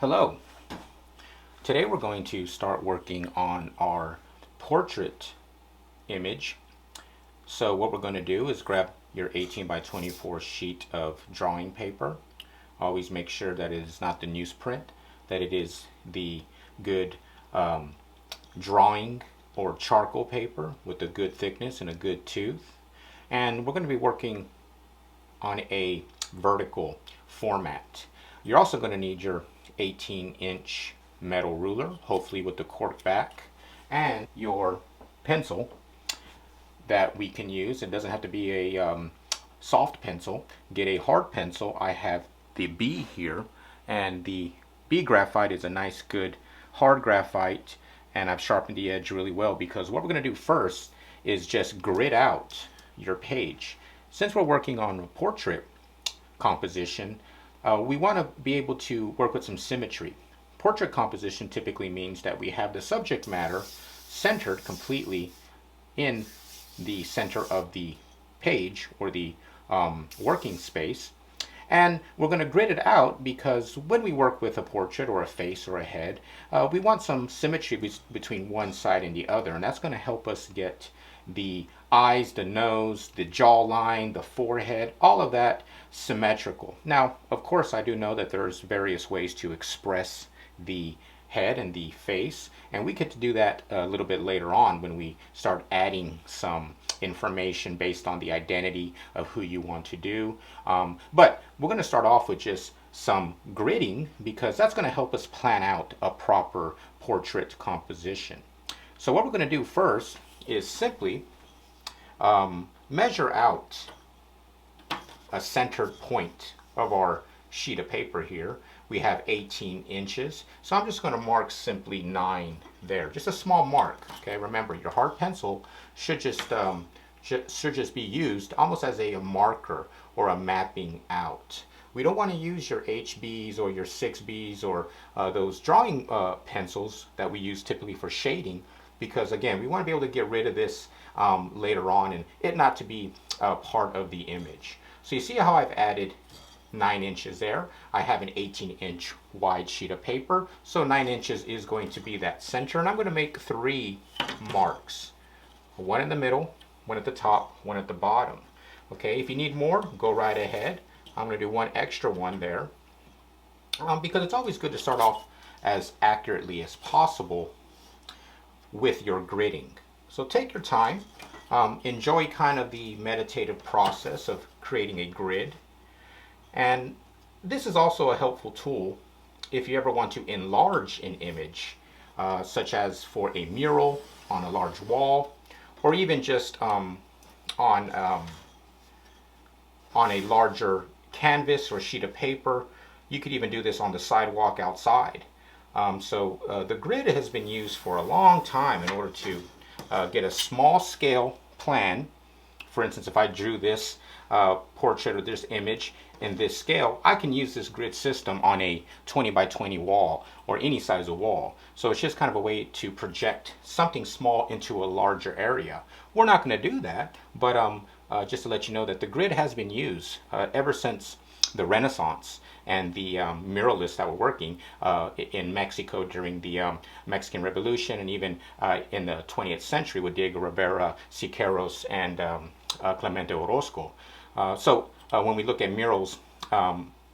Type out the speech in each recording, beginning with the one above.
Hello. Today we're going to start working on our portrait image. So what we're going to do is grab your 18 by 24 sheet of drawing paper. Always make sure that it is not the newsprint, that it is the good drawing or charcoal paper with a good thickness and a good tooth. And we're going to be working on a vertical format. You're also going to need your 18-inch metal ruler, hopefully with the cork back, and your pencil that we can use. It doesn't have to be a soft pencil. Get a hard pencil. I have the B here, and the B graphite is a nice good hard graphite, and I've sharpened the edge really well because what we're going to do first is just grid out your page. Since we're working on a portrait composition, we want to be able to work with some symmetry. Portrait composition typically means that we have the subject matter centered completely in the center of the page or the working space. And we're going to grid it out because when we work with a portrait or a face or a head, we want some symmetry between one side and the other. And that's going to help us get the eyes, the nose, the jawline, the forehead, all of that symmetrical. Now, of course, I do know that there's various ways to express the head and the face, and we get to do that a little bit later on when we start adding some information based on the identity of who you want to do. But we're going to start off with just some gridding because that's going to help us plan out a proper portrait composition. So what we're going to do first is simply measure out a centered point of our sheet of paper here. We have 18 inches, so I'm just going to mark simply 9 there, just a small mark. Okay, remember your hard pencil should just be used almost as a marker or a mapping out. We don't want to use your HBs or your 6Bs or those drawing pencils that we use typically for shading, because again, we want to be able to get rid of this later on and it not to be part of the image. So you see how I've added 9 inches there. I have an 18-inch wide sheet of paper, so 9 inches is going to be that center, and I'm going to make 3 marks. One in the middle, one at the top, one at the bottom. Okay, if you need more, go right ahead. I'm going to do one extra one there because it's always good to start off as accurately as possible with your gridding. So take your time, enjoy kind of the meditative process of creating a grid. And this is also a helpful tool if you ever want to enlarge an image, such as for a mural on a large wall, or even just on a larger canvas or sheet of paper. You could even do this on the sidewalk outside. So the grid has been used for a long time in order to get a small scale plan. For instance, if I drew this portrait or this image in this scale, I can use this grid system on a 20 by 20 wall or any size of wall. So it's just kind of a way to project something small into a larger area. We're not going to do that, but just to let you know that the grid has been used ever since the Renaissance and the muralists that were working in Mexico during the Mexican Revolution, and even in the 20th century with Diego Rivera, Siqueiros, and Clemente Orozco. So when we look at murals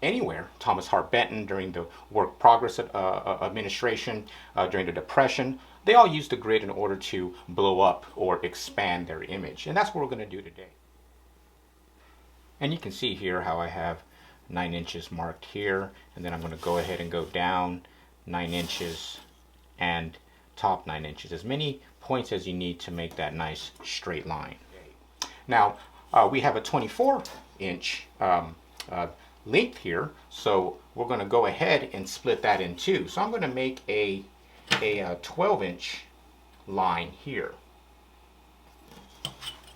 anywhere, Thomas Hart Benton during the Work Progress administration, during the Depression, they all used the grid in order to blow up or expand their image. And that's what we're going to do today. And you can see here how I have 9 inches marked here, and then I'm going to go ahead and go down 9 inches and top 9 inches. As many points as you need to make that nice straight line. Now, we have a 24-inch length here, so we're going to go ahead and split that in two. So I'm going to make a 12-inch line here.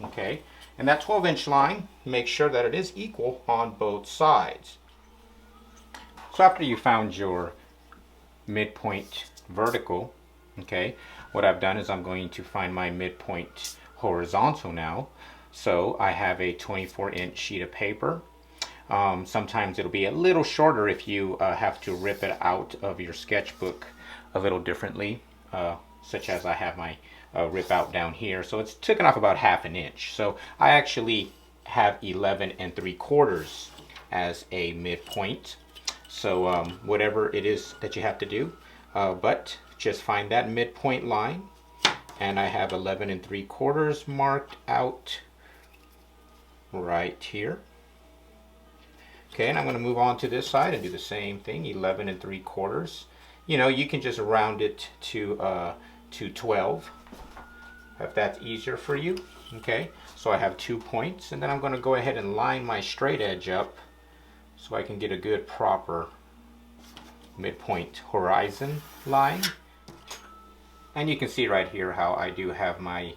Okay, and that 12-inch line, make sure that it is equal on both sides. So after you found your midpoint vertical, okay, what I've done is I'm going to find my midpoint horizontal now. So I have a 24-inch sheet of paper. Sometimes it'll be a little shorter if you have to rip it out of your sketchbook a little differently, such as I have my rip out down here. So it's taken off about 1/2 inch. So I actually have 11 3/4 as a midpoint. So whatever it is that you have to do, but just find that midpoint line, and I have 11 3/4 marked out right here. Okay, and I'm going to move on to this side and do the same thing, 11 3/4. You know, you can just round it to 12 if that's easier for you. Okay, so I have 2 points, and then I'm going to go ahead and line my straight edge up so I can get a good proper midpoint horizon line. And you can see right here how I do have my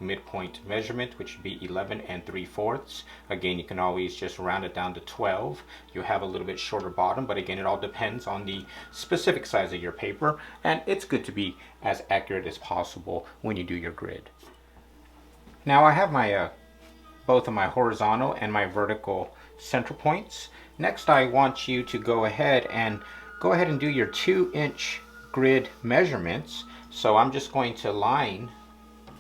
midpoint measurement, which would be 11 3/4. Again, you can always just round it down to 12. You have a little bit shorter bottom, but again, it all depends on the specific size of your paper, and it's good to be as accurate as possible when you do your grid. Now I have my both of my horizontal and my vertical center points. Next, I want you to go ahead and do your 2-inch grid measurements. So I'm just going to line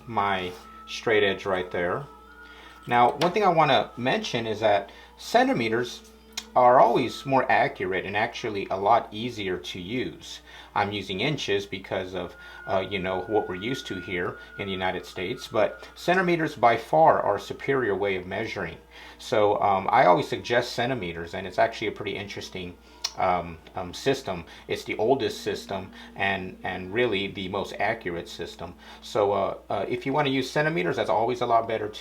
my straight edge right there. Now, one thing I want to mention is that centimeters are always more accurate and actually a lot easier to use. I'm using inches because of you know, what we're used to here in the United States, but centimeters by far are a superior way of measuring. So I always suggest centimeters, and it's actually a pretty interesting system. It's the oldest system and really the most accurate system. So if you want to use centimeters, that's always a lot better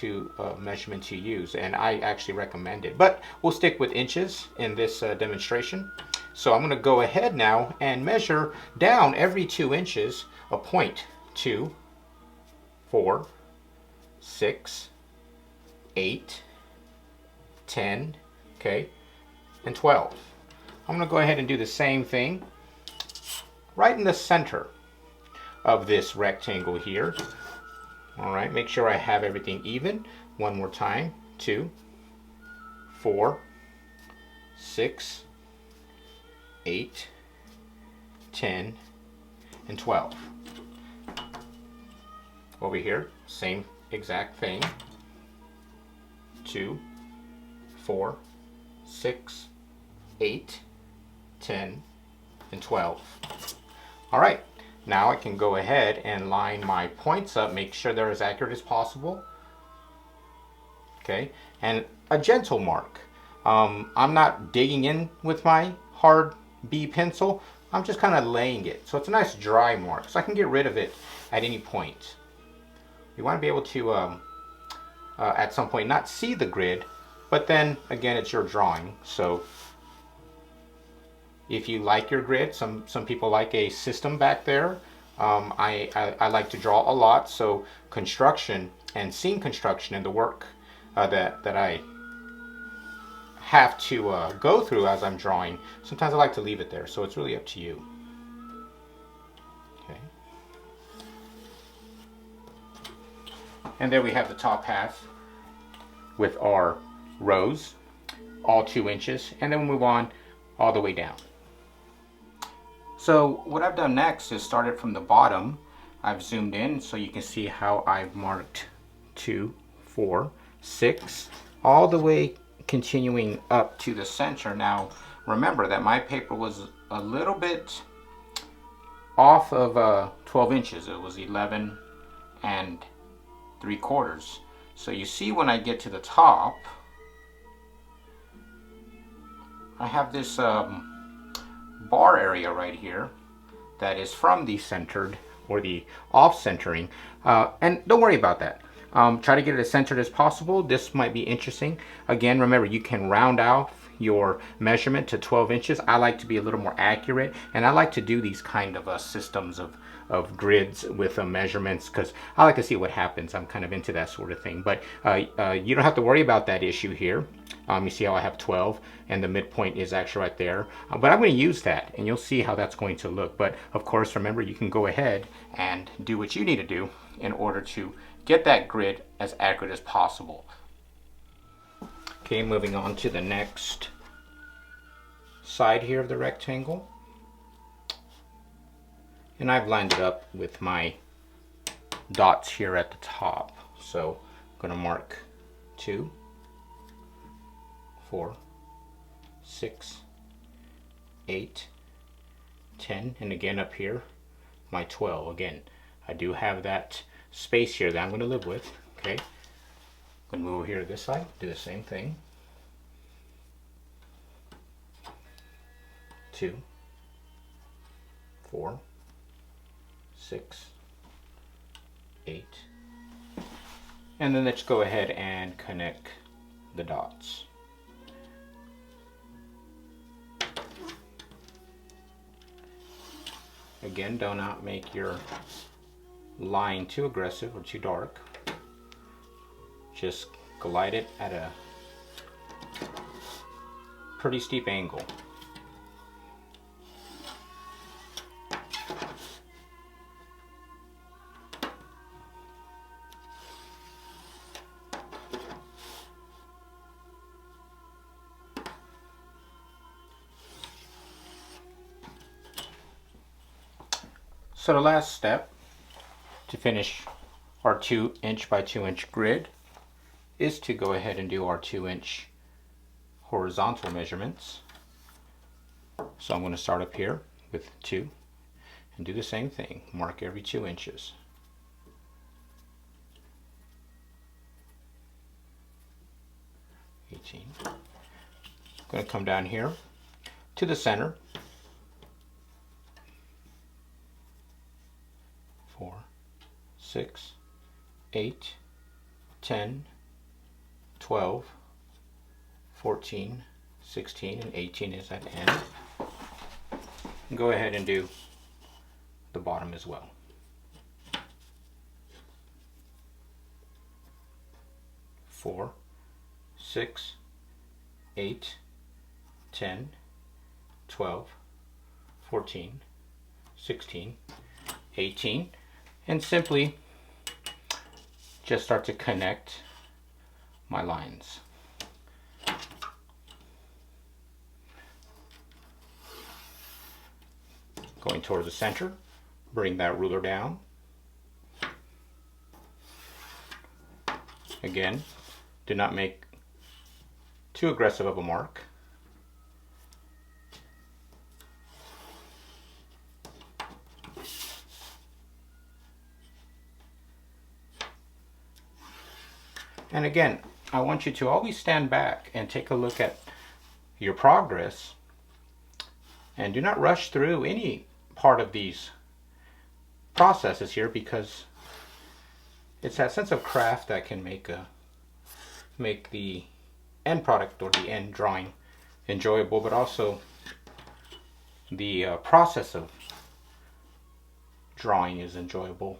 measurement to use, and I actually recommend it. But we'll stick with inches in this demonstration. So I'm going to go ahead now and measure down every 2 inches a point, 2, 4, 6, 8, 10, okay, and 12. I'm going to go ahead and do the same thing right in the center of this rectangle here. All right, make sure I have everything even. One more time, 2, 4, 6, 8, 10, and 12. Over here, same exact thing. 2, 4, 6, 8, 10, and 12. All right, now I can go ahead and line my points up, make sure they're as accurate as possible. Okay, and a gentle mark. I'm not digging in with my hard B pencil. I'm just kind of laying it. So it's a nice dry mark, so I can get rid of it at any point. You want to be able to, at some point, not see the grid, but then again, it's your drawing. So if you like your grid, some people like a system back there. I like to draw a lot, so construction and scene construction and the work that I have to go through as I'm drawing, sometimes I like to leave it there, so it's really up to you. Okay. And there we have the top half with our rows, all 2 inches, and then we'll move on all the way down. So what I've done next is started from the bottom. I've zoomed in so you can see how I've marked 2, 4, 6, all the way continuing up to the center. Now remember that my paper was a little bit off of 12 inches. It was 11 3/4. So you see when I get to the top, I have this bar area right here that is from the centered or the off centering, and don't worry about that. Try to get it as centered as possible. This might be interesting. Again, remember, you can round out your measurement to 12 inches. I like to be a little more accurate, and I like to do these kind of systems of grids with measurements because I like to see what happens. I'm kind of into that sort of thing, but you don't have to worry about that issue here. You see how I have 12 and the midpoint is actually right there, but I'm going to use that and you'll see how that's going to look. But of course, remember, you can go ahead and do what you need to do in order to get that grid as accurate as possible. Okay, moving on to the next side here of the rectangle. And I've lined it up with my dots here at the top. So I'm going to mark 2, 4, 6, 8, 10, and again up here, my 12. Again, I do have that space here that I'm going to live with. Okay, I'm going to move over here to this side, do the same thing. 2, 4, 6, 8, and then let's go ahead and connect the dots. Again, do not make your line too aggressive or too dark. Just glide it at a pretty steep angle. So the last step to finish our 2" by 2" grid is to go ahead and do our 2" horizontal measurements. So I'm going to start up here with 2 and do the same thing. Mark every 2 inches. I'm going to come down here to the center. 4, 6, 8, 10, 12, 14, 16, and 18 is at end. And go ahead and do the bottom as well. 4, 6, 8, 10, 12, 14, 16, 18, and simply just start to connect my lines. Going towards the center, bring that ruler down. Again, do not make too aggressive of a mark. And again, I want you to always stand back and take a look at your progress, and do not rush through any part of these processes here, because it's that sense of craft that can make the end product or the end drawing enjoyable, but also the process of drawing is enjoyable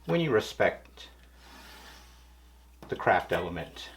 when you respect the craft element.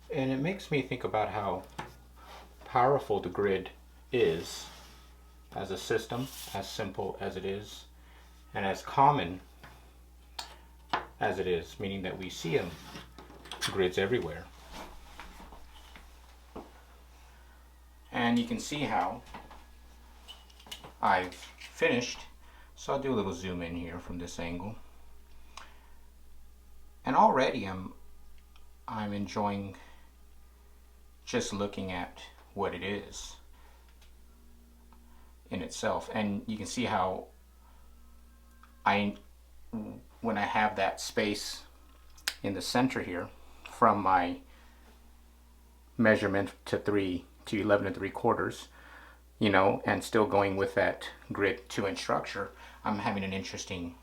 And it makes me think about how powerful the grid is as a system, as simple as it is, and as common as it is, meaning that we see grids everywhere. And you can see how I've finished. So I'll do a little zoom in here from this angle. And already I'm enjoying just looking at what it is in itself. And you can see how when I have that space in the center here from my measurement to 11 3/4, and still going with that grid 2-inch structure, I'm having an interesting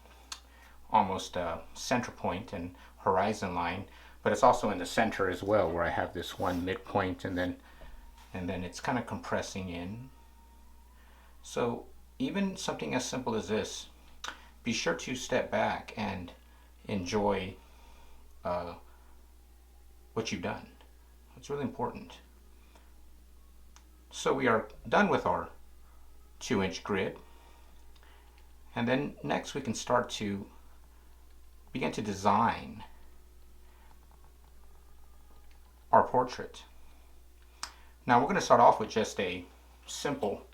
almost center point and horizon line, but it's also in the center as well, where I have this one midpoint, and then it's kind of compressing in. So even something as simple as this, be sure to step back and enjoy what you've done. It's really important. So we are done with our 2-inch grid, and then next we can start to begin to design our portrait. Now we're going to start off with just a simple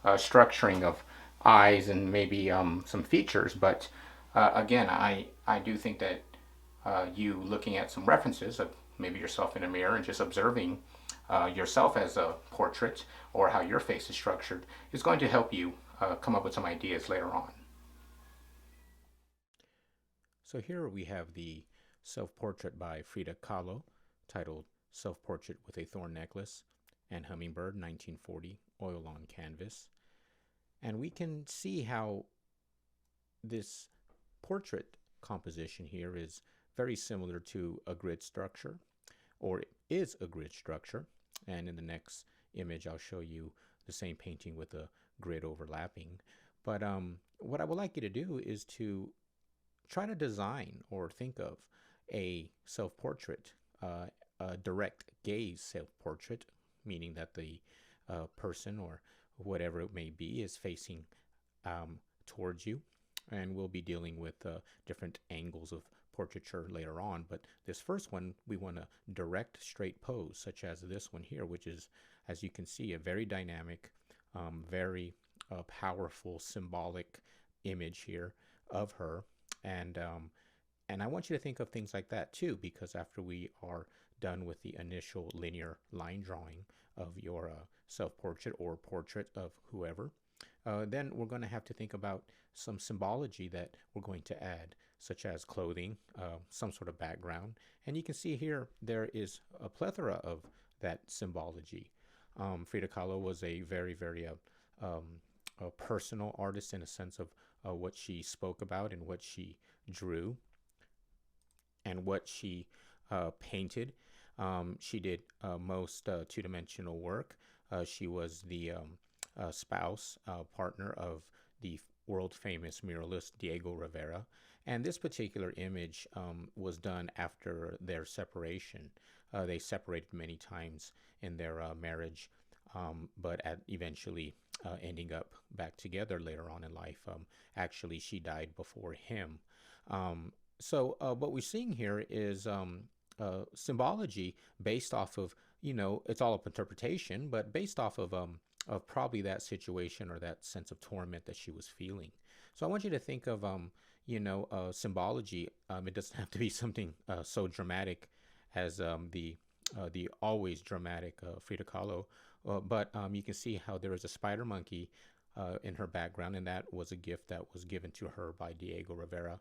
structuring of eyes and maybe some features, but again, I do think that you looking at some references of maybe yourself in a mirror and just observing yourself as a portrait or how your face is structured is going to help you come up with some ideas later on. So here we have the self-portrait by Frida Kahlo, titled Self-Portrait with a Thorn Necklace and Hummingbird, 1940, oil on canvas. And we can see how this portrait composition here is very similar to a grid structure, or is a grid structure. And in the next image, I'll show you the same painting with a grid overlapping. But what I would like you to do is to try to design or think of a self-portrait, a direct gaze self-portrait, meaning that the person or whatever it may be is facing towards you. And we'll be dealing with different angles of portraiture later on. But this first one, we want a direct straight pose, such as this one here, which is, as you can see, a very dynamic, very powerful, symbolic image here of her. And I want you to think of things like that too, because after we are done with the initial linear line drawing of your self-portrait or portrait of whoever, then we're going to have to think about some symbology that we're going to add, such as clothing, some sort of background. And you can see here there is a plethora of that symbology. Frida Kahlo was a very, very a personal artist in a sense of what she spoke about and what she drew and what she painted. She did most two-dimensional work. She was the spouse, partner of the world-famous muralist Diego Rivera. And this particular image was done after their separation. They separated many times in their marriage, but eventually ending up back together later on in life. Actually, she died before him. So what we're seeing here is symbology based off of, it's all up interpretation, but based off of probably that situation or that sense of torment that she was feeling. So I want you to think of, symbology. It doesn't have to be something so dramatic as the always dramatic Frida Kahlo, but you can see how there is a spider monkey in her background, and that was a gift that was given to her by Diego Rivera.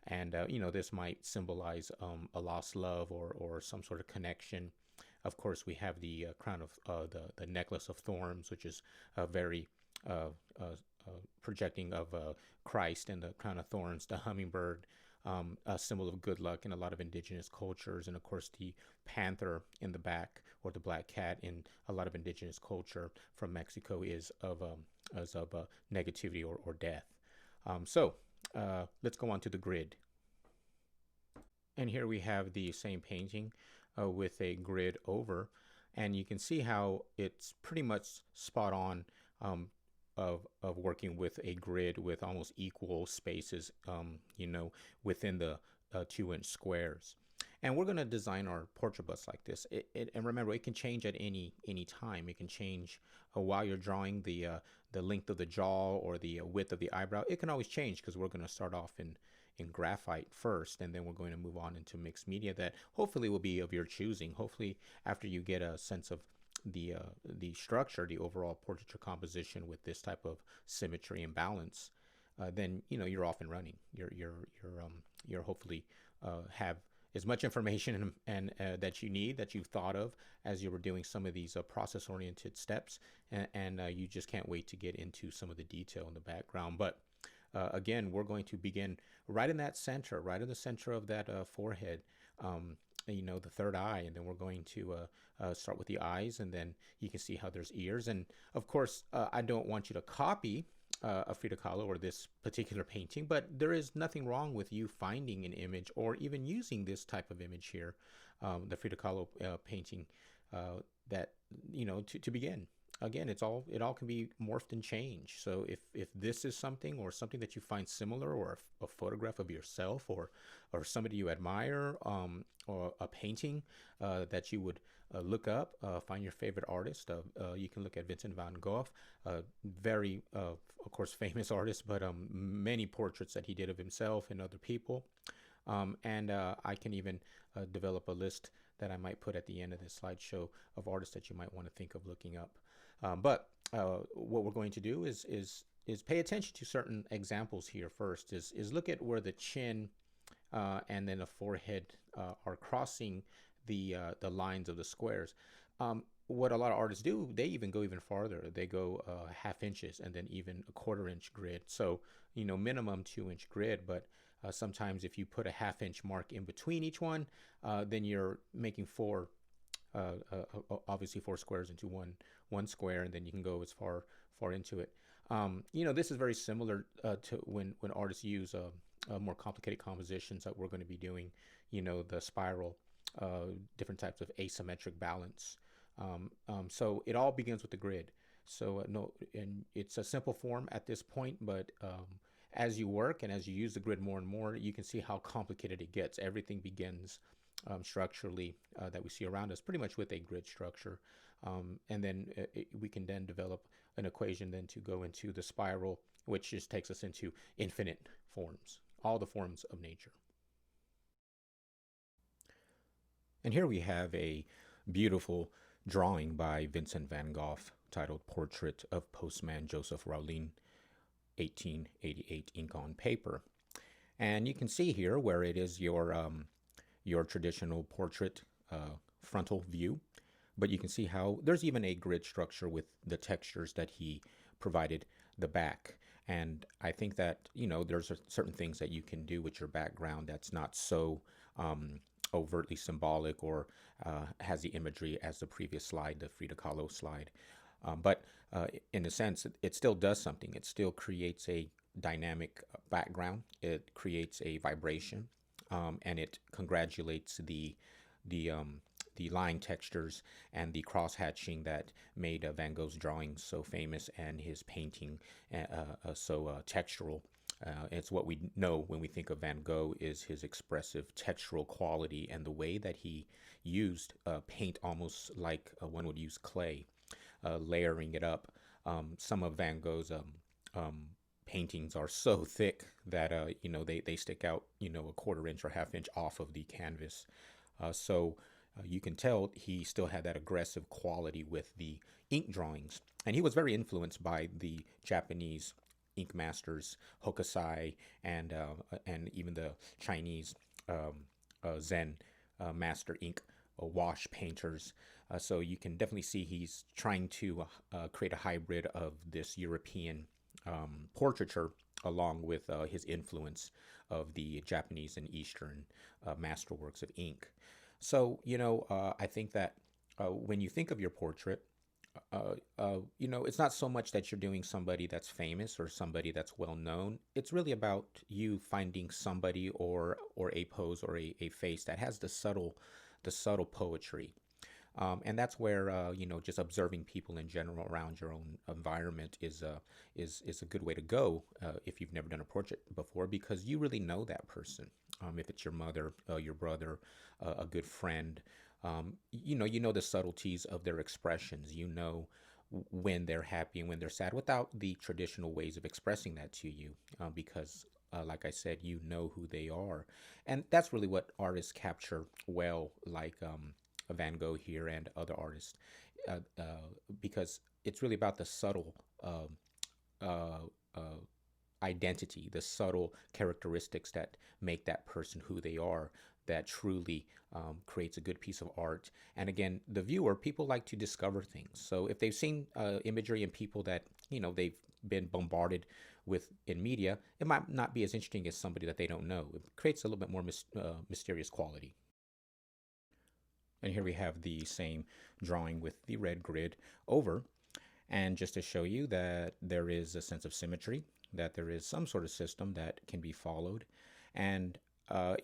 And, this might symbolize a lost love or some sort of connection. Of course, we have the crown of the necklace of thorns, which is very projecting of Christ, and the crown of thorns, the hummingbird, a symbol of good luck in a lot of indigenous cultures. And of course, the panther in the back, or the black cat in a lot of indigenous culture from Mexico, is of negativity or death. So let's go on to the grid. And here we have the same painting with a grid over, and you can see how it's pretty much spot on of working with a grid with almost equal spaces, within the 2-inch squares. And we're going to design our portrait bust like this. And remember, it can change at any time. It can change while you're drawing the length of the jaw or the width of the eyebrow. It can always change because we're going to start off in in graphite first, and then we're going to move on into mixed media that hopefully will be of your choosing. Hopefully, after you get a sense of the structure, the overall portraiture composition with this type of symmetry and balance, then you're off and running. You're hopefully have as much information and that you need, that you've thought of as you were doing some of these process-oriented steps, and you just can't wait to get into some of the detail in the background. But again, we're going to begin right in that center, right in the center of that forehead, the third eye, and then we're going to start with the eyes, and then you can see how there's ears. And of course, I don't want you to copy a Frida Kahlo or this particular painting, but there is nothing wrong with you finding an image or even using this type of image here, the Frida Kahlo painting, that to begin. Again, it all can be morphed and changed. So if this is something or something that you find similar, or a photograph of yourself or somebody you admire, or a painting that you would look up, find your favorite artist. You can look at Vincent Van Gogh, very of course famous artist, but many portraits that he did of himself and other people. And I can even develop a list that I might put at the end of this slideshow of artists that you might want to think of looking up. But what we're going to do is pay attention to certain examples here. First is look at where the chin and then the forehead are crossing the lines of the squares. What a lot of artists do, they even go even farther. They go half inches and then even a 1/4 inch grid. So, minimum 2-inch grid, but sometimes if you put a half-inch mark in between each one, then you're making obviously 4 squares into one square, and then you can go as far into it. This is very similar to when artists use more complicated compositions that we're going to be doing, the spiral, different types of asymmetric balance. So it all begins with the grid. So and it's a simple form at this point, but as you work and as you use the grid more and more, you can see how complicated it gets. Everything begins structurally that we see around us pretty much with a grid structure. And then we can then develop an equation then to go into the spiral, which just takes us into infinite forms, all the forms of nature. And here we have a beautiful drawing by Vincent Van Gogh titled Portrait of Postman Joseph Raulin, 1888, ink on paper. And you can see here where it is your traditional portrait frontal view, but you can see how there's even a grid structure with the textures that he provided the back. And I think that, there's certain things that you can do with your background that's not so overtly symbolic or has the imagery as the previous slide, the Frida Kahlo slide. But in a sense, it still does something. It still creates a dynamic background. It creates a vibration, and it congratulates the line textures and the cross-hatching that made Van Gogh's drawing so famous and his painting so textural. It's what we know when we think of Van Gogh is his expressive textural quality and the way that he used paint almost like one would use clay, layering it up. Some of Van Gogh's paintings are so thick that they stick out a 1/4 inch or half inch off of the canvas. So you can tell he still had that aggressive quality with the ink drawings, and he was very influenced by the Japanese ink masters Hokusai and even the Chinese Zen master ink wash painters. So you can definitely see he's trying to create a hybrid of this European portraiture along with his influence of the Japanese and Eastern masterworks of ink. So, I think that when you think of your portrait, it's not so much that you're doing somebody that's famous or somebody that's well known. It's really about you finding somebody or a pose or a face that has the subtle poetry. And that's where just observing people in general around your own environment is a good way to go if you've never done a portrait before, because you really know that person. If it's your mother, your brother, a good friend, you know the subtleties of their expressions. You know when they're happy and when they're sad without the traditional ways of expressing that to you, because like I said, you know who they are. And that's really what artists capture well, like Van Gogh here and other artists, because it's really about the subtle uh, uh, identity, the subtle characteristics that make that person who they are, that truly creates a good piece of art. And again, the viewer, people like to discover things. So if they've seen imagery and people that, they've been bombarded with in media, it might not be as interesting as somebody that they don't know. It creates a little bit more mysterious quality. And here we have the same drawing with the red grid over. And just to show you that there is a sense of symmetry, that there is some sort of system that can be followed. And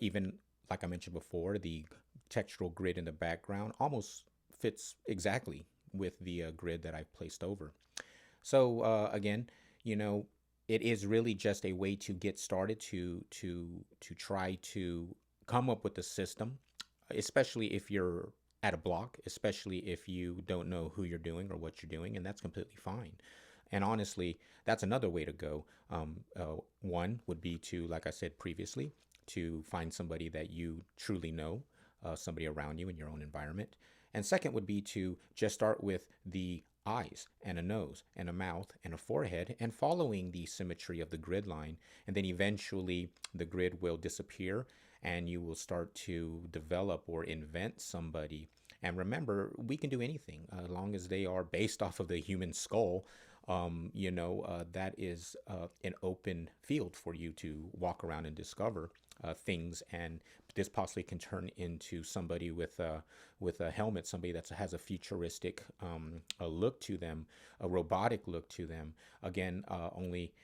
even like I mentioned before, the textural grid in the background almost fits exactly with the grid that I've placed over. So again, you know, it is really just a way to get started to try to come up with a system, especially if you're at a block, especially if you don't know who you're doing or what you're doing, and that's completely fine. And honestly, that's another way to go. One would be to, like I said previously, to find somebody that you truly know, somebody around you in your own environment. And second would be to just start with the eyes and a nose and a mouth and a forehead and following the symmetry of the grid line. And then eventually the grid will disappear and you will start to develop or invent somebody. And remember, we can do anything as long as they are based off of the human skull. That is an open field for you to walk around and discover things, and this possibly can turn into somebody with a helmet, somebody that has a futuristic a look to them, a robotic look to them. Again, only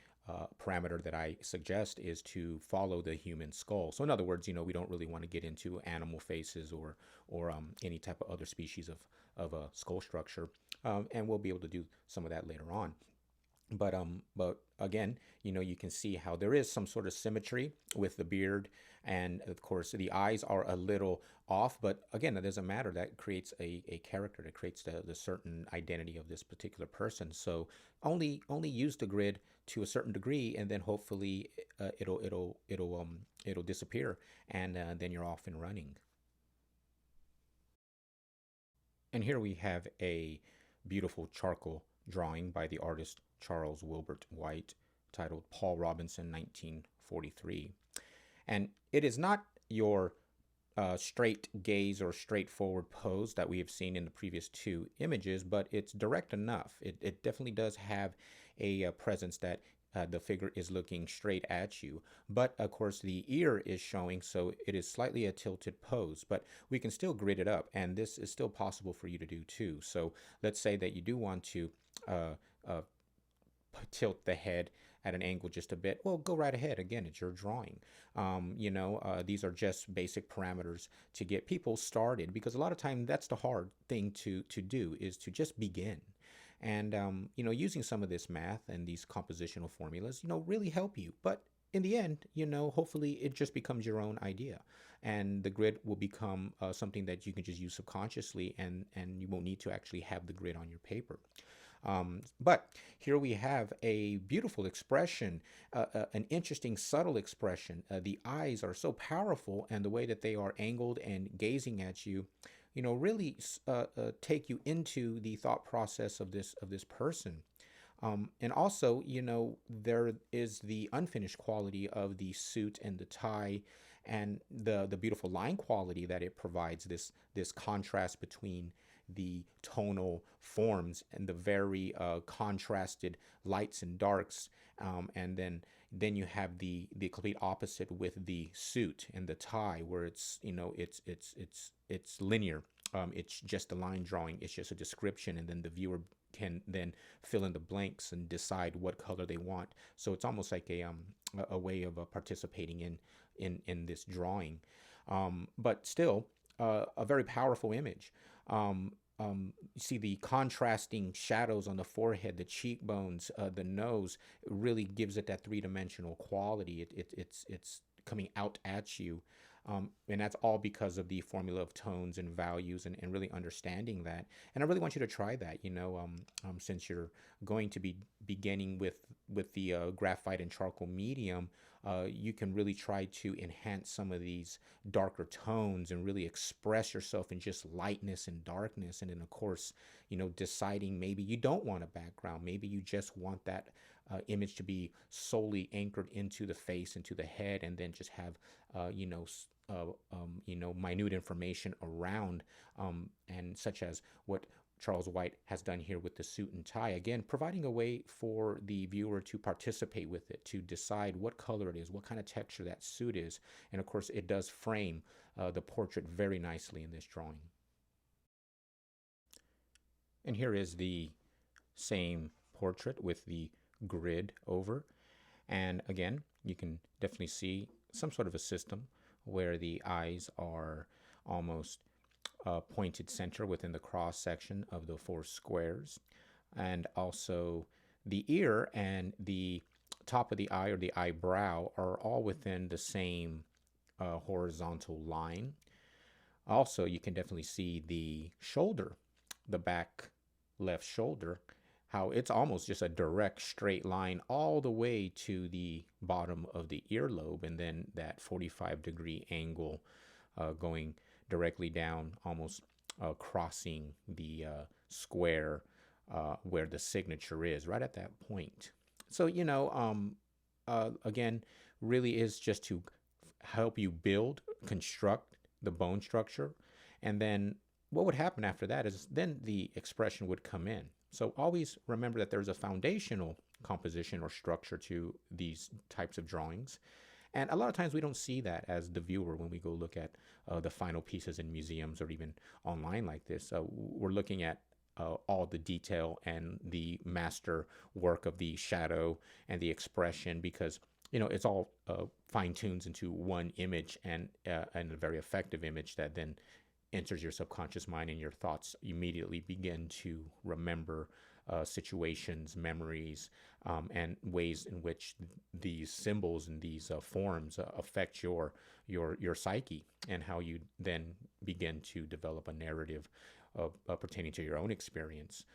parameter that I suggest is to follow the human skull. So in other words, we don't really want to get into animal faces or any type of other species of a skull structure, and we'll be able to do some of that later on. But again, you can see how there is some sort of symmetry with the beard, and of course the eyes are a little off. But again, that doesn't matter. That creates a character. That creates the certain identity of this particular person. So only use the grid to a certain degree, and then hopefully it'll disappear, and then you're off and running. And here we have a beautiful charcoal drawing by the artist Charles Wilbert White titled Paul Robinson 1943. And it is not your straight gaze or straightforward pose that we have seen in the previous two images, but it's direct enough. It definitely does have a presence that the figure is looking straight at you. But of course, the ear is showing, so it is slightly a tilted pose. But we can still grid it up, and this is still possible for you to do too. So let's say that you do want to uh, uh, tilt the head at an angle just a bit. Well, go right ahead. Again, it's your drawing. These are just basic parameters to get people started, because a lot of time that's the hard thing to do, is to just begin. And using some of this math and these compositional formulas, really help you. But in the end, hopefully it just becomes your own idea, and the grid will become something that you can just use subconsciously, and you won't need to actually have the grid on your paper. But here we have a beautiful expression, an interesting, subtle expression. The eyes are so powerful, and the way that they are angled and gazing at you, really take you into the thought process of this person. And also, there is the unfinished quality of the suit and the tie, and the beautiful line quality that it provides. This contrast between the tonal forms and the very contrasted lights and darks, and then you have the complete opposite with the suit and the tie, where it's linear. It's just a line drawing. It's just a description, and then the viewer can then fill in the blanks and decide what color they want. So it's almost like a way of participating in this drawing, but still a very powerful image. You see the contrasting shadows on the forehead, the cheekbones, the nose. It really gives it that three-dimensional quality. It's coming out at you. And that's all because of the formula of tones and values, and really understanding that. And I really want you to try that, since you're going to be beginning with the graphite and charcoal medium. You can really try to enhance some of these darker tones and really express yourself in just lightness and darkness. And then, of course, deciding maybe you don't want a background. Maybe you just want that image to be solely anchored into the face, into the head, and then just have, minute information around, and such as what Charles White has done here with the suit and tie. Again, providing a way for the viewer to participate with it, to decide what color it is, what kind of texture that suit is. And of course, it does frame the portrait very nicely in this drawing. And here is the same portrait with the grid over. And again, you can definitely see some sort of a system where the eyes are almost pointed center within the cross section of the four squares. And also the ear and the top of the eye, or the eyebrow, are all within the same horizontal line. Also, you can definitely see the shoulder, the back left shoulder, how it's almost just a direct straight line all the way to the bottom of the earlobe, and then that 45-degree angle going directly down, almost crossing the square where the signature is, right at that point. So, again, really is just to help you build, construct the bone structure. And then what would happen after that is then the expression would come in. So always remember that there's a foundational composition or structure to these types of drawings. And a lot of times we don't see that as the viewer when we go look at the final pieces in museums or even online like this. We're looking at all the detail and the master work of the shadow and the expression, because it's all fine-tuned into one image, and a very effective image that then enters your subconscious mind, and your thoughts immediately begin to remember situations, memories, and ways in which these symbols and these forms affect your psyche, and how you then begin to develop a narrative pertaining to your own experience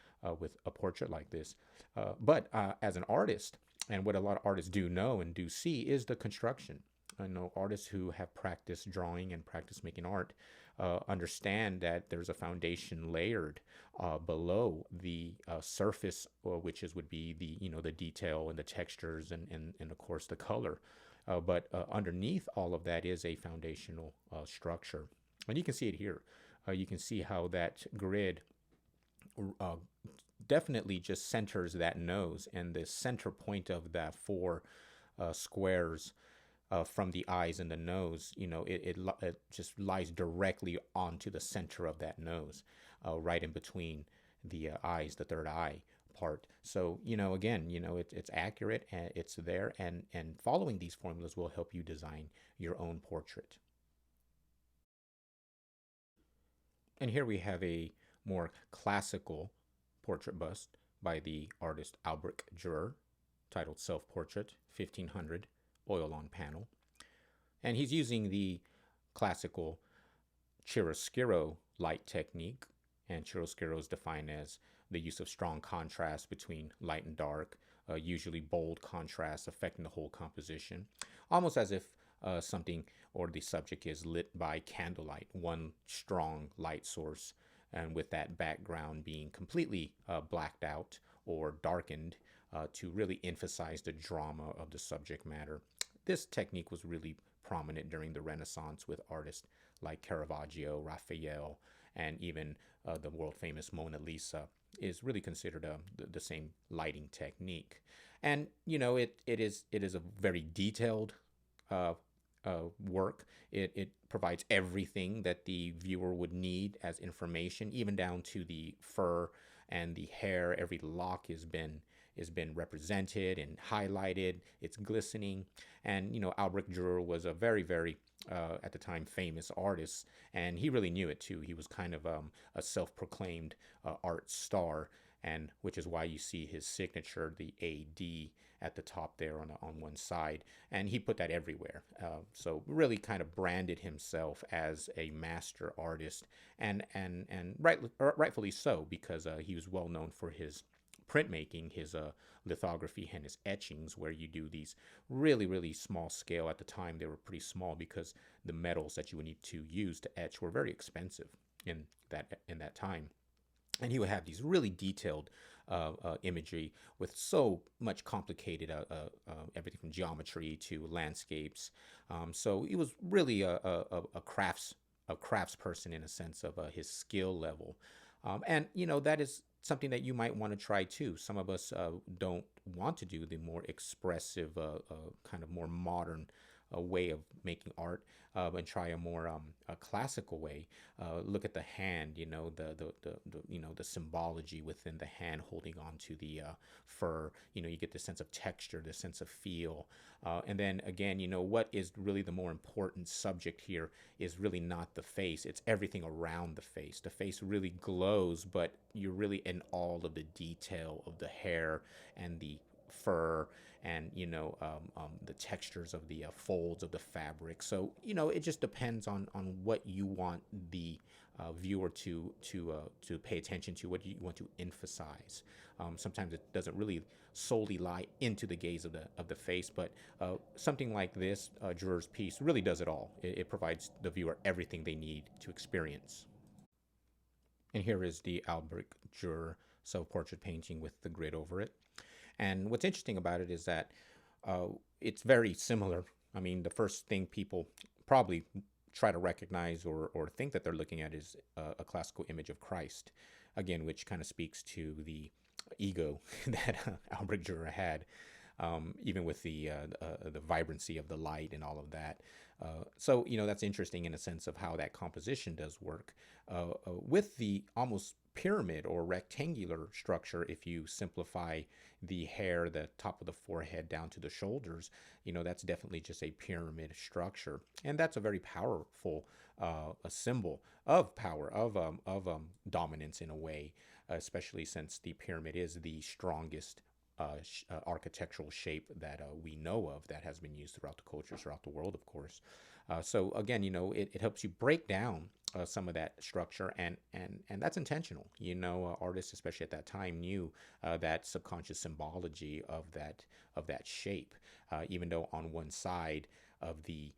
with a portrait like this. But as an artist, and what a lot of artists do know and do see, is the construction. I know artists who have practiced drawing and practiced making art understand that there's a foundation layered below the surface, would be the detail and the textures, and of course the color. But underneath all of that is a foundational structure, and you can see it here. You can see how that grid definitely just centers that nose, and the center point of that four squares from the eyes and the nose, it just lies directly onto the center of that nose, right in between the eyes, the third eye part. So, again, it's accurate, and it's there, and following these formulas will help you design your own portrait. And here we have a more classical portrait bust by the artist Albrecht Dürer, titled Self-Portrait, 1500, oil on panel. And he's using the classical chiaroscuro light technique. And chiaroscuro is defined as the use of strong contrast between light and dark, usually bold contrast affecting the whole composition, almost as if something or the subject is lit by candlelight, one strong light source, and with that background being completely blacked out or darkened to really emphasize the drama of the subject matter. This technique was really prominent during the Renaissance with artists like Caravaggio, Raphael, and even the world-famous Mona Lisa is really considered the same lighting technique. And, it is a very detailed work. It provides everything that the viewer would need as information, even down to the fur and the hair. Every lock has been represented and highlighted. It's glistening. And Albrecht Dürer was a very, very at the time famous artist, and he really knew it too. He was kind of a self-proclaimed art star, and which is why you see his signature, the AD, at the top there on one side, and he put that everywhere. So really kind of branded himself as a master artist, and rightfully so, because he was well known for his printmaking, his lithography, and his etchings, where you do these really small scale. At the time, they were pretty small because the metals that you would need to use to etch were very expensive in that time. And he would have these really detailed imagery with so much complicated everything from geometry to landscapes. So he was really a craftsperson in a sense of his skill level. And that is something that you might want to try too. Some of us don't want to do the more expressive, kind of more modern way of making art, and try a more a classical way. Look at the hand, the symbology within the hand holding on to the fur. You get the sense of texture, the sense of feel, and then again, what is really the more important subject here is really not the face. It's everything around the face. The face really glows, but you're really in all of the detail of the hair and the fur, and the textures of the folds of the fabric. So it just depends on what you want the viewer to pay attention to, what you want to emphasize. Sometimes it doesn't really solely lie into the gaze of the face, but something like this Juror's piece really does it all. It provides the viewer everything they need to experience. And here is the Albrecht Dürer self-portrait painting with the grid over it. And what's interesting about it is that it's very similar. I mean, the first thing people probably try to recognize or think that they're looking at is a classical image of Christ, again, which kind of speaks to the ego that Albrecht Dürer had, even with the vibrancy of the light and all of that. So that's interesting in a sense of how that composition does work with the almost pyramid or rectangular structure. If you simplify the hair, the top of the forehead down to the shoulders, that's definitely just a pyramid structure, and that's a very powerful a symbol of power, of dominance in a way, especially since the pyramid is the strongest architectural shape that we know of, that has been used throughout the cultures, throughout the world, of course. So again, it helps you break down some of that structure, and that's intentional. Artists, especially at that time, knew that subconscious symbology of that shape. Even though on one side of the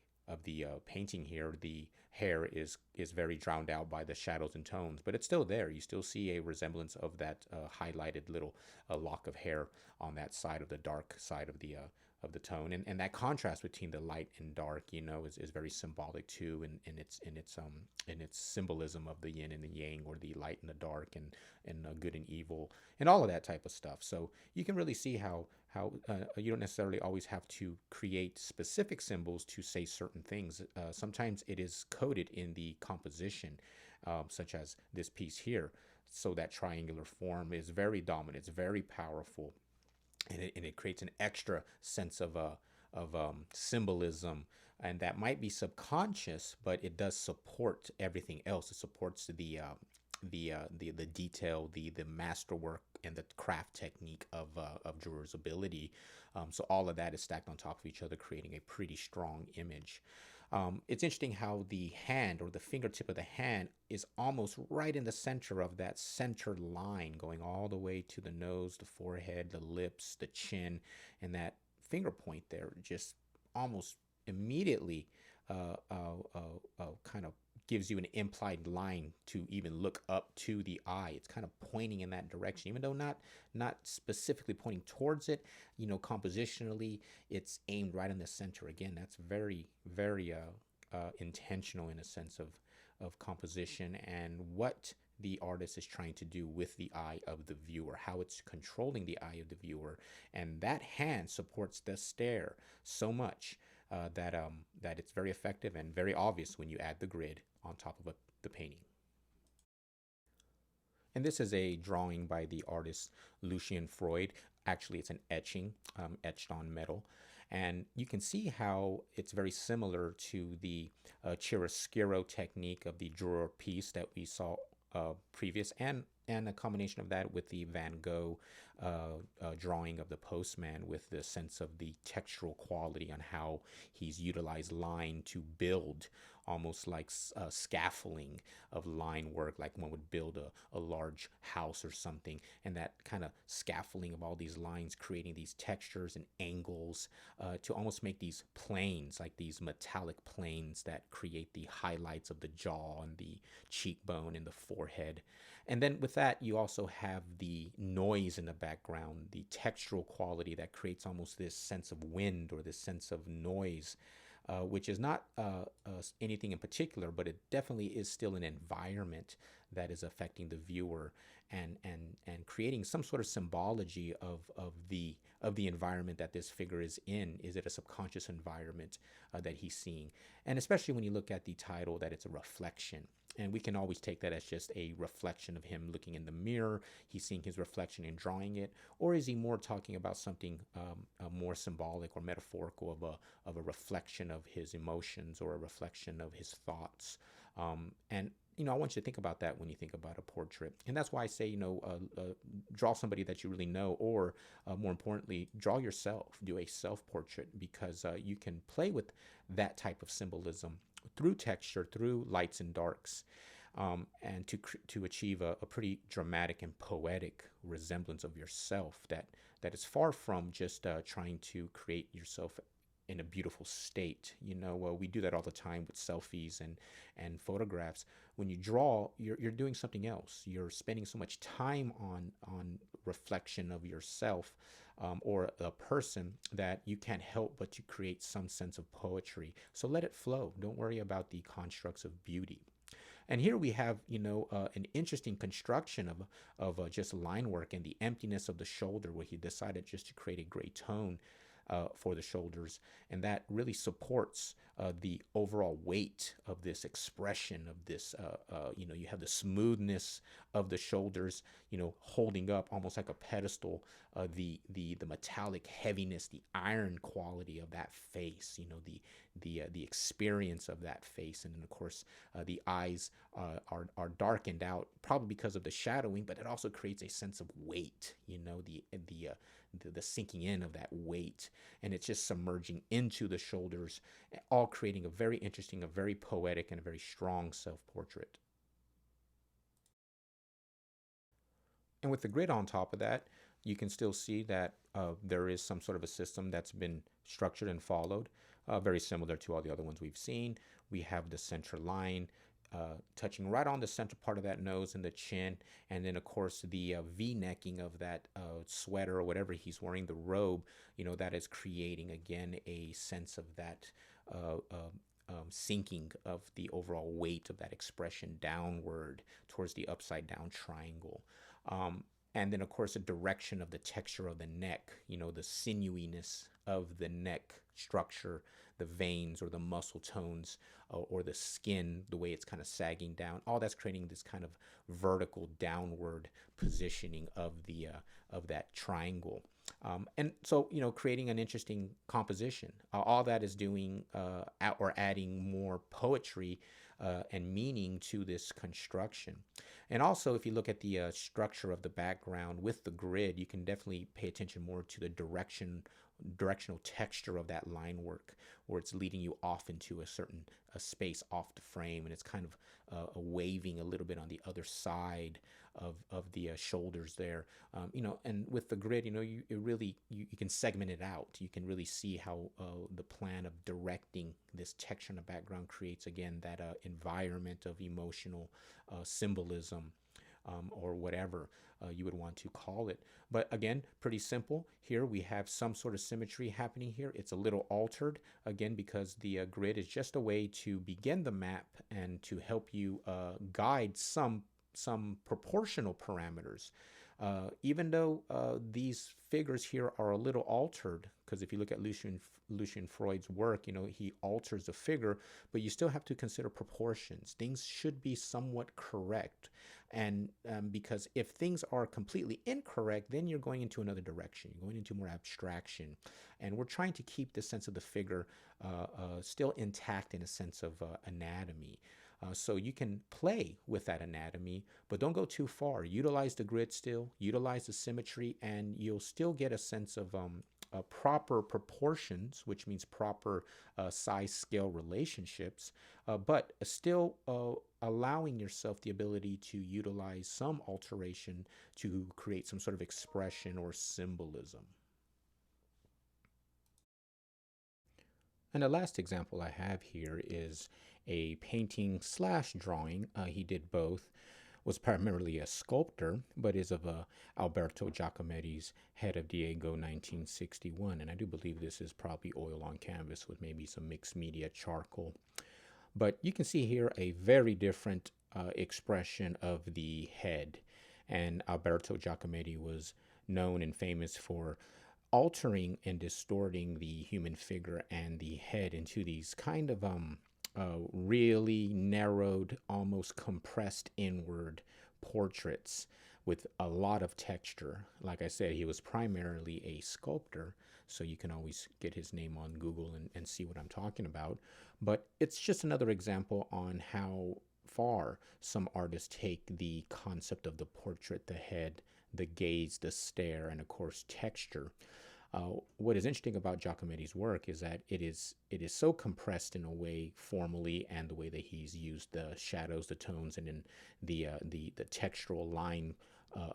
painting here, the hair is very drowned out by the shadows and tones, but it's still there. You still see a resemblance of that highlighted little lock of hair on that side, of the dark side of the tone, and that contrast between the light and dark, is very symbolic too, in its symbolism of the yin and the yang, or the light and the dark, and good and evil, and all of that type of stuff. So you can really see how you don't necessarily always have to create specific symbols to say certain things. Sometimes it is coded in the composition, such as this piece here. So that triangular form is very dominant. It's very powerful, and it creates an extra sense of symbolism, and that might be subconscious, but it does support everything else. It supports the detail, the masterwork, and the craft technique of Juror's ability. So all of that is stacked on top of each other, creating a pretty strong image. It's interesting how the hand, or the fingertip of the hand, is almost right in the center of that center line, going all the way to the nose, the forehead, the lips, the chin, and that finger point there just almost immediately kind of gives you an implied line to even look up to the eye. It's kind of pointing in that direction, even though not specifically pointing towards it. Compositionally, it's aimed right in the center. Again, that's very intentional in a sense of composition, and what the artist is trying to do with the eye of the viewer, how it's controlling the eye of the viewer. And that hand supports the stare so much that it's very effective and very obvious when you add the grid on top of the painting. And this is a drawing by the artist Lucian Freud. Actually, it's an etching, etched on metal. And you can see how it's very similar to the chiaroscuro technique of the Juror piece that we saw previous, and and a combination of that with the Van Gogh drawing of the postman, with the sense of the textural quality on how he's utilized line to build almost like scaffolding of line work, like one would build a large house or something, and that kind of scaffolding of all these lines, creating these textures and angles to almost make these planes, like these metallic planes that create the highlights of the jaw and the cheekbone and the forehead. And then with that, you also have the noise in the background, the textural quality that creates almost this sense of wind or this sense of noise, which is not anything in particular, but it definitely is still an environment that is affecting the viewer and creating some sort of symbology of the environment that this figure is in. Is it a subconscious environment that he's seeing? And especially when you look at the title, that it's a reflection. And we can always take that as just a reflection of him looking in the mirror. He's seeing his reflection and drawing it. Or is he more talking about something more symbolic or metaphorical of a reflection of his emotions or a reflection of his thoughts? And I want you to think about that when you think about a portrait. And that's why I say, draw somebody that you really know, or more importantly, draw yourself, do a self-portrait, because you can play with that type of symbolism through texture, through lights and darks, and to achieve a pretty dramatic and poetic resemblance of yourself that is far from just trying to create yourself in a beautiful state. We do that all the time with selfies and photographs. When you draw, you're doing something else. You're spending so much time on reflection of yourself or a person that you can't help but to create some sense of poetry. So let it flow. Don't worry about the constructs of beauty. And here we have, an interesting construction of just line work and the emptiness of the shoulder, where he decided just to create a gray tone for the shoulders, and that really supports the overall weight of this expression of this. You have the smoothness of the shoulders, holding up almost like a pedestal. The metallic heaviness, the iron quality of that face. The experience of that face, and then of course the eyes are darkened out, probably because of the shadowing, but it also creates a sense of weight. The sinking in of that weight, and it's just submerging into the shoulders, all creating a very interesting, a very poetic, and a very strong self-portrait. And with the grid on top of that, you can still see that there is some sort of a system that's been structured and followed, very similar to all the other ones we've seen. We have the center line touching right on the center part of that nose and the chin, and then of course the V-necking of that sweater or whatever he's wearing, the robe, that is creating again a sense of that sinking of the overall weight of that expression downward towards the upside down triangle. And then, of course, the direction of the texture of the neck, the sinewyiness of the neck structure, the veins or the muscle tones, or the skin, the way it's kind of sagging down. All that's creating this kind of vertical downward positioning of that triangle. And so, creating an interesting composition. All that is doing or adding more poetry and meaning to this construction. And also, if you look at the structure of the background with the grid, you can definitely pay attention more to the directional texture of that line work, where it's leading you off into a space off the frame, and it's kind of waving a little bit on the other side of the shoulders there. And with the grid, you can segment it out. You can really see how the plan of directing this texture in the background creates, again, that environment of emotional symbolism, or whatever you would want to call it. But again, pretty simple. Here we have some sort of symmetry happening here. It's a little altered, again, because the grid is just a way to begin the map and to help you guide some proportional parameters. Even though these figures here are a little altered, because if you look at Lucian Freud's work, he alters the figure, but you still have to consider proportions. Things should be somewhat correct, and because if things are completely incorrect, then you're going into another direction. You're going into more abstraction, and we're trying to keep the sense of the figure still intact in a sense of anatomy. So you can play with that anatomy, but don't go too far. Utilize the grid still, utilize the symmetry, and you'll still get a sense of proper proportions, which means proper size scale relationships, but still allowing yourself the ability to utilize some alteration to create some sort of expression or symbolism. And the last example I have here is a painting slash drawing. He did both. Was primarily a sculptor, but is of Alberto Giacometti's Head of Diego 1961. And I do believe this is probably oil on canvas with maybe some mixed media charcoal. But you can see here a very different expression of the head. And Alberto Giacometti was known and famous for altering and distorting the human figure and the head into these kind of really narrowed, almost compressed inward portraits with a lot of texture. Like I said, he was primarily a sculptor, so you can always get his name on Google and see what I'm talking about. But it's just another example on how far some artists take the concept of the portrait, the head, the gaze, the stare, and of course texture. What is interesting about Giacometti's work is that it is so compressed in a way formally, and the way that he's used the shadows, the tones, and in the textural line,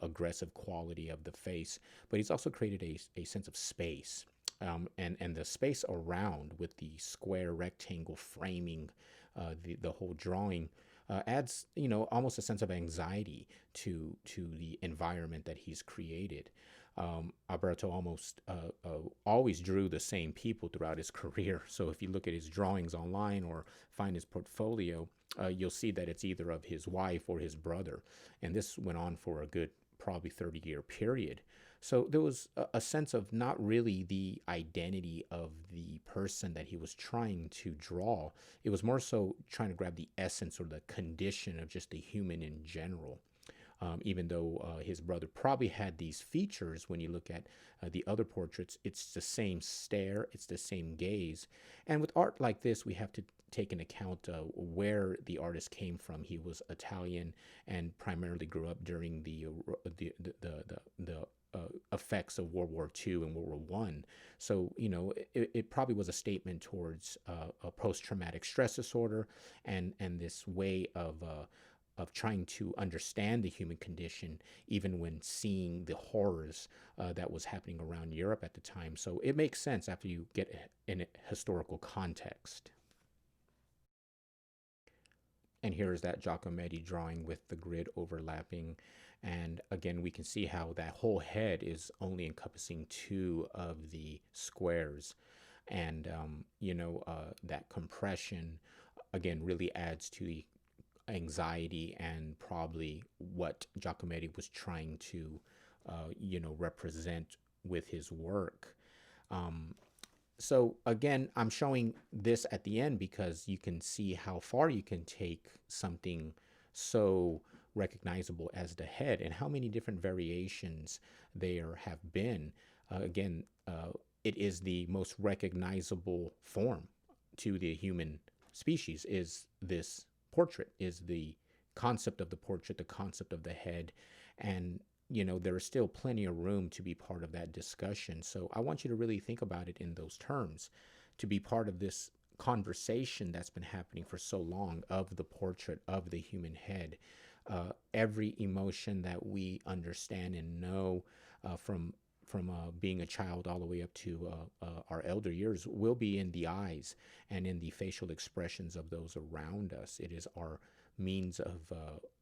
aggressive quality of the face. But he's also created a sense of space, and the space around with the square rectangle framing the whole drawing. Adds, almost a sense of anxiety to the environment that he's created. Alberto almost always drew the same people throughout his career. So if you look at his drawings online or find his portfolio, you'll see that it's either of his wife or his brother. And this went on for a good probably 30-year period. So there was a sense of not really the identity of the person that he was trying to draw. It was more so trying to grab the essence or the condition of just the human in general. Even though his brother probably had these features, when you look at the other portraits, it's the same stare, it's the same gaze. And with art like this, we have to take into account where the artist came from. He was Italian and primarily grew up during the effects of World War II and World War One. So, it probably was a statement towards a post-traumatic stress disorder, and this way of trying to understand the human condition, even when seeing the horrors that was happening around Europe at the time. So it makes sense after you get in a historical context. And here is that Giacometti drawing with the grid overlapping. And again, we can see how that whole head is only encompassing two of the squares. And, that compression, again, really adds to the anxiety and probably what Giacometti was trying to, represent with his work. So again, I'm showing this at the end because you can see how far you can take something so recognizable as the head, and how many different variations there have been. Again, it is the most recognizable form to the human species, is this portrait, is the concept of the portrait, the concept of the head. And there is still plenty of room to be part of that discussion. So I want you to really think about it in those terms, to be part of this conversation that's been happening for so long of the portrait, of the human head. Every emotion that we understand and know from being a child all the way up to our elder years will be in the eyes and in the facial expressions of those around us. It is our means of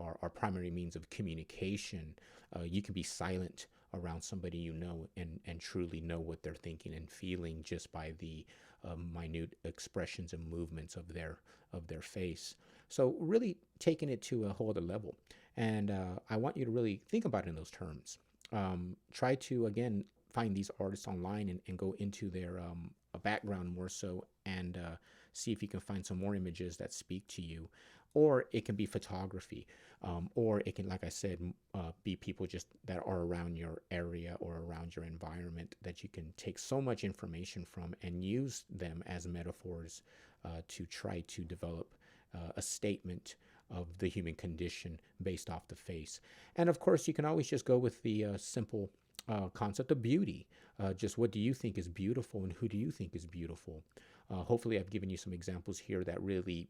our primary means of communication. You can be silent around somebody and truly know what they're thinking and feeling just by the minute expressions and movements of their face. So really taking it to a whole other level. And I want you to really think about it in those terms. Try to, again, find these artists online and go into their background more so, and see if you can find some more images that speak to you. Or it can be photography, or it can, like I said, be people just that are around your area or around your environment that you can take so much information from and use them as metaphors to try to develop a statement of the human condition based off the face. And of course, you can always just go with the simple concept of beauty. Just what do you think is beautiful and who do you think is beautiful? Hopefully, I've given you some examples here that really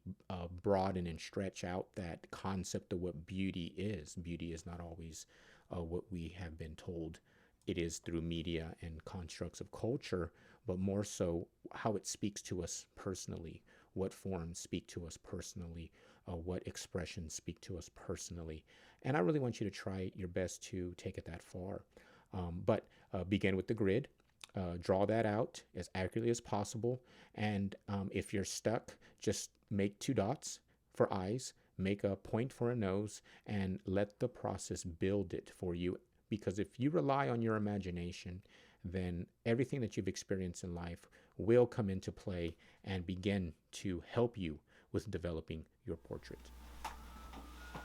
broaden and stretch out that concept of what beauty is. Beauty is not always what we have been told it is through media and constructs of culture, but more so how it speaks to us personally, what forms speak to us personally, what expressions speak to us personally. And I really want you to try your best to take it that far. But begin with the grid, draw that out as accurately as possible. And if you're stuck, just make 2 dots for eyes, make a point for a nose, and let the process build it for you. Because if you rely on your imagination, then everything that you've experienced in life will come into play and begin to help you with developing your portrait.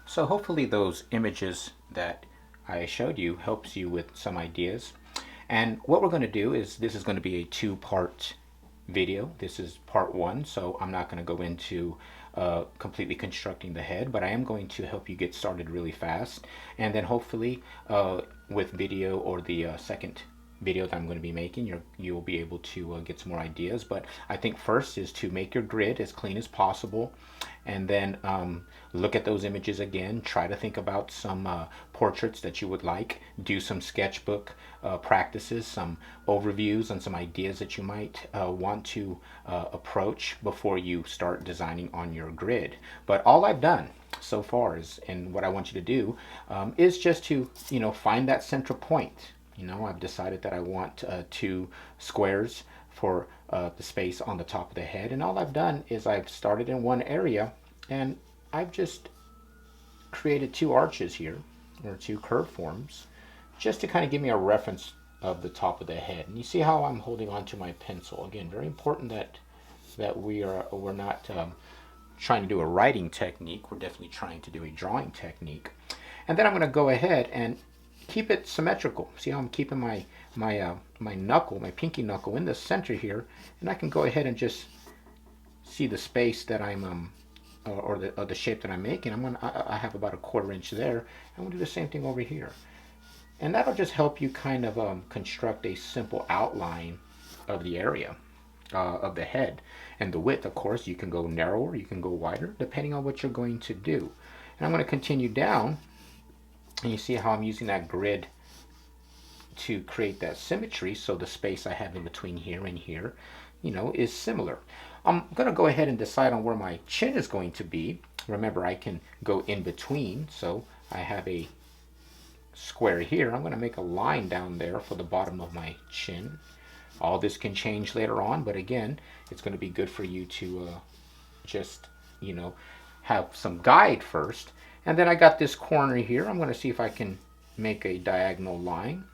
So hopefully those images that I showed you helps you with some ideas. And what we're going to do is, this is going to be a 2-part video. This is part 1, so I'm not going to go into completely constructing the head, but I am going to help you get started really fast. And then hopefully with video, or the second video that I'm going to be making, you'll be able to get some more ideas. But I think first is to make your grid as clean as possible, and then look at those images again, try to think about some portraits that you would like, do some sketchbook practices, some overviews and some ideas that you might want to approach before you start designing on your grid. But all I've done so far is, and what I want you to do is just to, find that central point. I've decided that I want 2 squares for the space on the top of the head, and all I've done is I've started in one area and I've just created 2 arches here, or 2 curve forms, just to kind of give me a reference of the top of the head. And you see how I'm holding on to my pencil. Again, very important that we're not trying to do a writing technique. We're definitely trying to do a drawing technique. And then I'm going to go ahead and keep it symmetrical. See how I'm keeping my knuckle, my pinky knuckle, in the center here, and I can go ahead and just see the space that I'm or the shape that I'm making. I have about a 1/4 inch there. I'm gonna do the same thing over here, and that'll just help you kind of construct a simple outline of the area of the head. And the width, of course, you can go narrower, you can go wider, depending on what you're going to do. And I'm going to continue down. And you see how I'm using that grid to create that symmetry, so the space I have in between here and here, is similar. I'm going to go ahead and decide on where my chin is going to be. Remember, I can go in between, so I have a square here. I'm going to make a line down there for the bottom of my chin. All this can change later on, but again, it's going to be good for you to just, have some guide first. And then I got this corner here. I'm going to see if I can make a diagonal line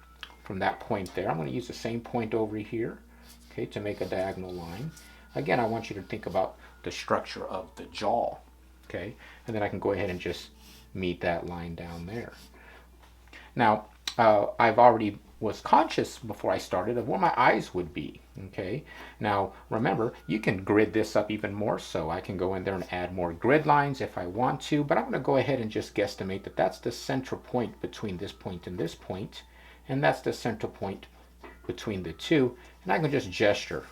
from that point there. I'm going to use the same point over here, okay, to make a diagonal line. Again, I want you to think about the structure of the jaw, okay? And then I can go ahead and just meet that line down there. Now, I've already was conscious before I started of where my eyes would be, okay? Now, remember, you can grid this up even more, so I can go in there and add more grid lines if I want to, but I'm going to go ahead and just guesstimate that that's the central point between this point and this point, and that's the central point between the two, and I can just gesture,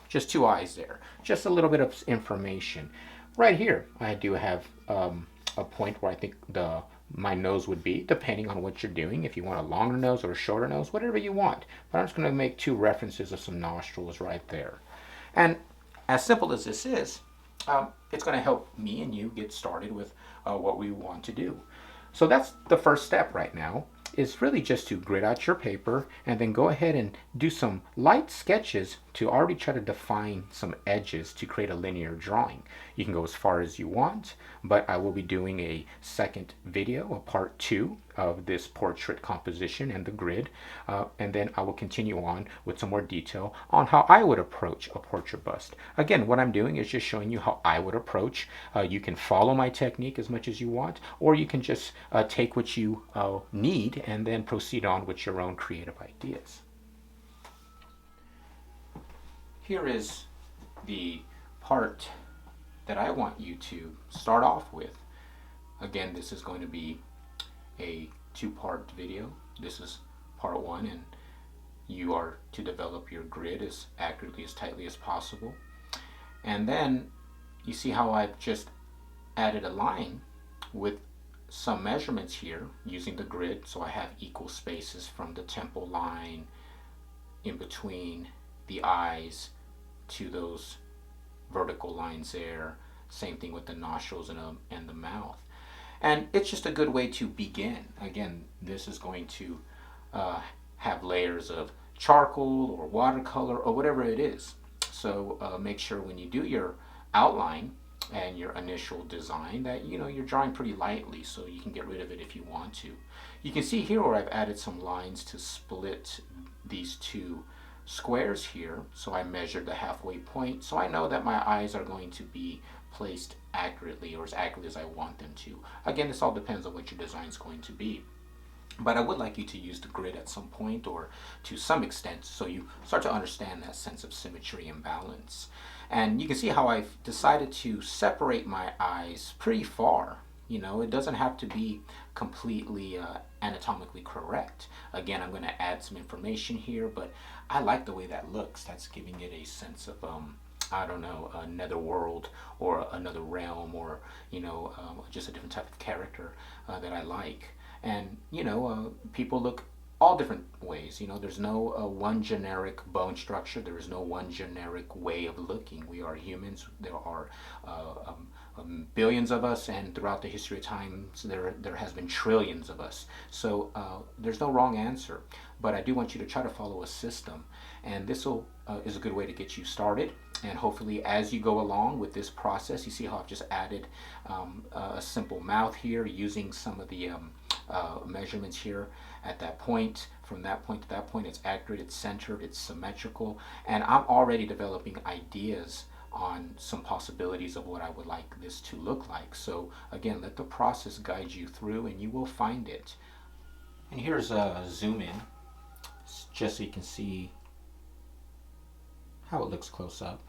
just 2 eyes there. Just a little bit of information. Right here, I do have a point where I think my nose would be, depending on what you're doing. If you want a longer nose or a shorter nose, whatever you want. But I'm just going to make 2 references of some nostrils right there. And as simple as this is, it's going to help me and you get started with what we want to do. So that's the first step right now, is really just to grid out your paper and then go ahead and do some light sketches to already try to define some edges to create a linear drawing. You can go as far as you want, but I will be doing a second video, a part 2 of this portrait composition and the grid, and then I will continue on with some more detail on how I would approach a portrait bust. Again, what I'm doing is just showing you how I would approach. You can follow my technique as much as you want, or you can just take what you need and then proceed on with your own creative ideas. Here is the part that I want you to start off with, again, this is going to be a two-part video. This is part one, and you are to develop your grid as accurately, as tightly as possible. And then you see how I've just added a line with some measurements here using the grid, so I have equal spaces from the temple line in between the eyes to those vertical lines there. Same thing with the nostrils and the mouth. And it's just a good way to begin. Again, this is going to have layers of charcoal or watercolor or whatever it is. So make sure when you do your outline and your initial design that you're drawing pretty lightly, so you can get rid of it if you want to. You can see here where I've added some lines to split these two squares here, so I measured the halfway point, so I know that my eyes are going to be placed accurately, or as accurately as I want them to. Again, this all depends on what your design is going to be. But I would like you to use the grid at some point, or to some extent, so you start to understand that sense of symmetry and balance. And you can see how I've decided to separate my eyes pretty far. It doesn't have to be completely anatomically correct. Again, I'm going to add some information here, but I like the way that looks. That's giving it a sense of I don't know, another world or another realm, or just a different type of character that I like. And people look all different ways. There's no one generic bone structure. There is no one generic way of looking. We are humans. There are billions of us, and throughout the history of time, there has been trillions of us. So there's no wrong answer. But I do want you to try to follow a system, and this is a good way to get you started. And hopefully, as you go along with this process, you see how I've just added a simple mouth here using some of the measurements here at that point. From that point to that point, it's accurate, it's centered, it's symmetrical, and I'm already developing ideas on some possibilities of what I would like this to look like. So again, let the process guide you through, and you will find it. And here's a zoom in, just so you can see how it looks close up.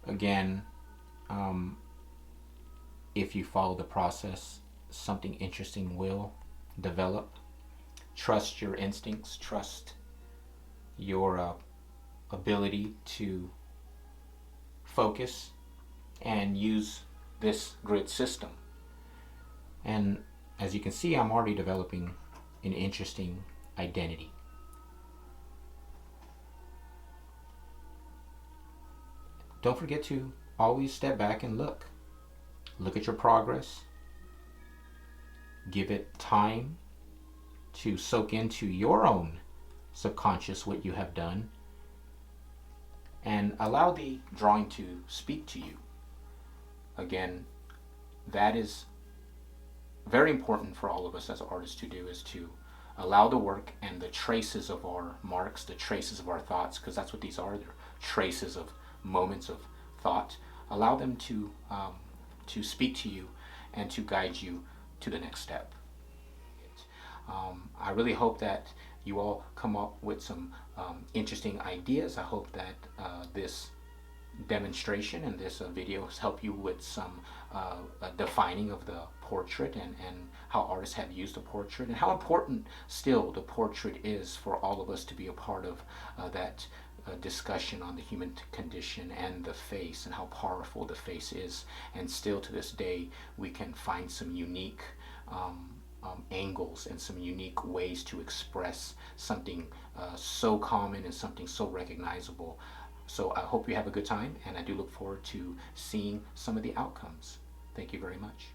Again, if you follow the process, something interesting will develop. Trust your instincts, trust your ability to focus and use this grid system. And as you can see, I'm already developing an interesting identity. Don't forget to always step back and look. Look at your progress. Give it time to soak into your own subconscious what you have done, and allow the drawing to speak to you. Again, that is very important for all of us as artists to do, is to allow the work and the traces of our marks, the traces of our thoughts, because that's what these are. They're traces of moments of thought. Allow them to speak to you and to guide you to the next step. I really hope that you all come up with some interesting ideas. I hope that this demonstration and this video has helped you with some defining of the portrait, and how artists have used the portrait, and how important still the portrait is for all of us to be a part of that discussion on the human condition and the face, and how powerful the face is. And still to this day, we can find some unique angles and some unique ways to express something so common and something so recognizable. So I hope you have a good time, and I do look forward to seeing some of the outcomes. Thank you very much.